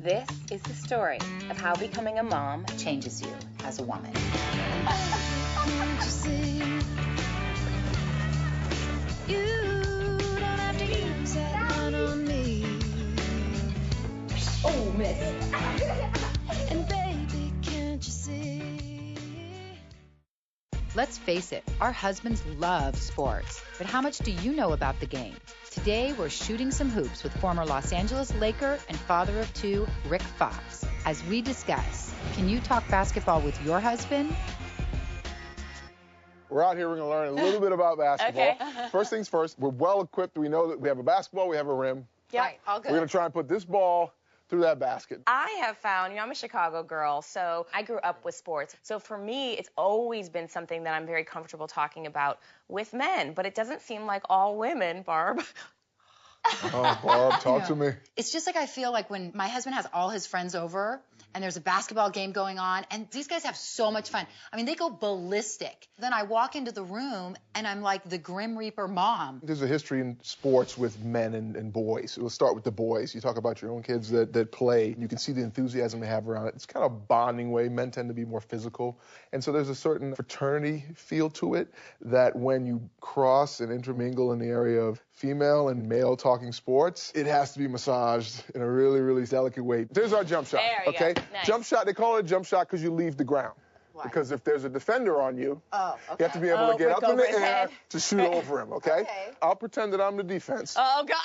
This is the story of how becoming a mom changes you as a woman. Oh, miss. And baby, can't you see? Let's face it, our husbands love sports. But how much do you know about the game? Today, we're shooting some hoops with former Los Angeles Laker and father of two, Rick Fox. As we discuss, can you talk basketball with your husband? We're out here, we're going to learn a little bit about basketball. Okay. First things first, we're well equipped. We know that we have a basketball, we have a rim. Yep. Right, all good. We're going to try and put this ball through that basket. I have found, I'm a Chicago girl, so I grew up with sports. So for me, it's always been something that I'm very comfortable talking about with men. But it doesn't seem like all women, Barb. Oh, Barb, talk to me. It's just like I feel like when my husband has all his friends over and there's a basketball game going on, and these guys have so much fun. I mean, they go ballistic. Then I walk into the room, and I'm like the Grim Reaper mom. There's a history in sports with men and boys. We'll start with the boys. You talk about your own kids that play. You can see the enthusiasm they have around it. It's kind of a bonding way. Men tend to be more physical. And so there's a certain fraternity feel to it that when you cross and intermingle in the area of female and male talking sports, it has to be massaged in a really, really delicate way. There's our jump shot, There you okay? go. Nice. Jump shot, they call it a jump shot because you leave the ground. Why? Because if there's a defender on you, Oh, okay. you have to be able to get Rick up in over the his air head. to shoot over him, okay? Okay. I'll pretend that I'm the defense. Oh, God.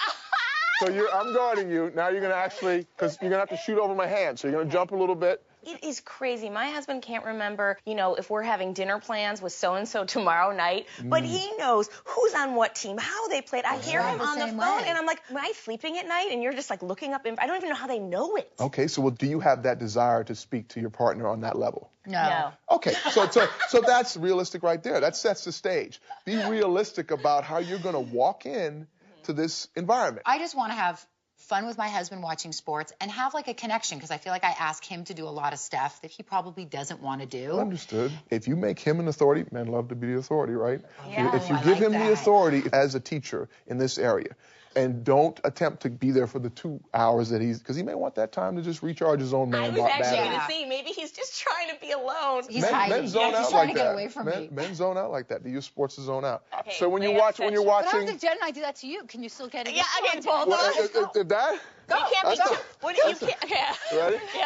So I'm guarding you. Now you're going to actually, because you're going to have to shoot over my hand. So you're going to jump a little bit. It is crazy. My husband can't remember, if we're having dinner plans with so-and-so tomorrow night, but he knows who's on what team, how they played. I hear him the on the same phone, way. and I'm like, am I sleeping at night? And you're just, like, looking up. I don't even know how they know it. Okay, so do you have that desire to speak to your partner on that level? No. Okay, so that's realistic right there. That sets the stage. Be realistic about how you're going to walk in to this environment. I just want to have fun with my husband watching sports and have like a connection because I feel like I ask him to do a lot of stuff that he probably doesn't want to do. Understood. If you make him an authority, men love to be the authority, right? Yeah. If you I give like him the that. authority as a teacher in this area, and don't attempt to be there for the 2 hours that because he may want that time to just recharge his own I man was actually battery. going to see, maybe he's just trying to be alone. He's Men hiding. zone He's out trying like to get that. away from me. Men zone out like that. They use sports to zone out. Okay, So when lay you're out watching, section. But how watching, did Jen and I do that to you? Can you still get it? Yeah, okay, both well, of us. if that, You can't be That's too. not- What do you can't? Okay. ready? Yeah.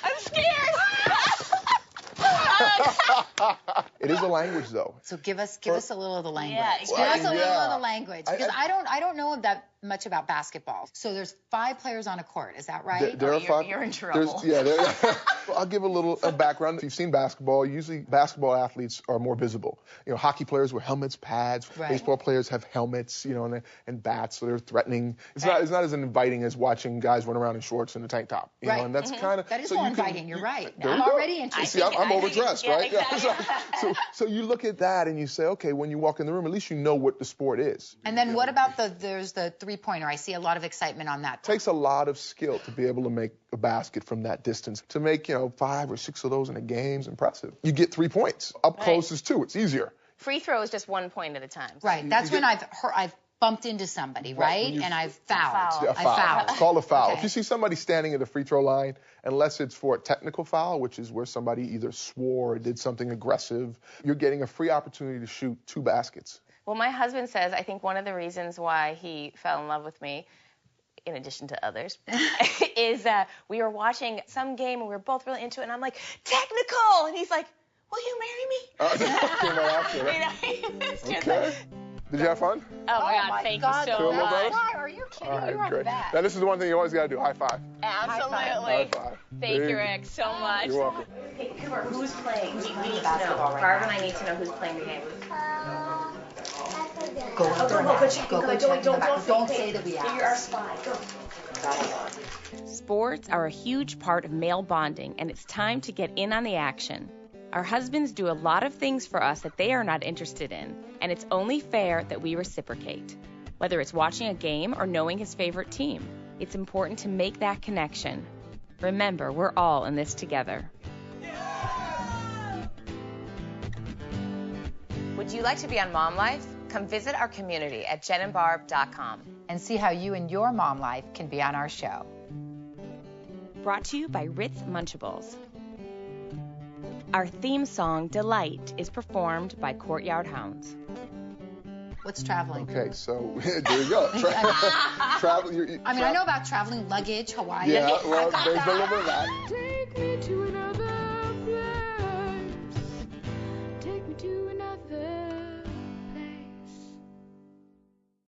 I'm scared. It is a language though. So give us a little of the language. Yeah, Give us a little yeah. of the language because I don't know that much about basketball. So there's 5 players on a court. Is that right? There are you're- 5. you're in trouble. Well, I'll give a little background. If you've seen basketball, usually basketball athletes are more visible. Hockey players wear helmets, pads. Right. Baseball players have helmets, and bats, so they're threatening. It's not as inviting as watching guys run around in shorts and a tank top. You Right. know, and that's kind of That is more inviting. You're right. There I'm you go. already interested. See, I'm I think- overdressed, yeah, right? exactly. So you look at that and you say, okay, when you walk in the room, at least you know what the sport is. And then what about there's the 3-pointer? I see a lot of excitement on that. It takes a lot of skill to be able to make a basket from that distance. To make, 5 or 6 of those in a game is impressive. You get 3 points. Up close is 2. It's easier. Free throw is just 1 point at a time. Right. That's when I've bumped into somebody, right? when And I've fouled. A I foul. fouled. It's called a foul. Okay. If you see somebody standing at the free throw line, unless it's for a technical foul, which is where somebody either swore or did something aggressive, you're getting a free opportunity to shoot 2 baskets. Well, my husband says I think one of the reasons why he fell in love with me, in addition to others, is we were watching some game and we were both really into it, and I'm like, technical! And he's like, will you marry me? Came right after, right? Okay. Did you have fun? Oh my God, thank you so Cool, much. buddy. God, are you kidding? All right, You're great. the best. Now, this is the one thing you always got to do. High five. Absolutely. High five. Thank There you, Rick, so much. You're welcome. Hey, Cooper, who's playing? We need to know. Barb and I need to know who's playing the game. Go check. Don't say that we asked. You're our spy. Go. Sports are a huge part of male bonding, and it's time to get in on the action. Our husbands do a lot of things for us that they are not interested in, and it's only fair that we reciprocate. Whether it's watching a game or knowing his favorite team, it's important to make that connection. Remember, we're all in this together. Would you like to be on Mom Life? Come visit our community at jenandbarb.com. And see how you and your mom life can be on our show. brought to you by Ritz Munchables. Our theme song, Delight, is performed by Courtyard Hounds. What's traveling? Okay, so there you go. Travel. I know about traveling luggage, Hawaii. Yeah, well, I got there's that. a little bit of that. Take me to an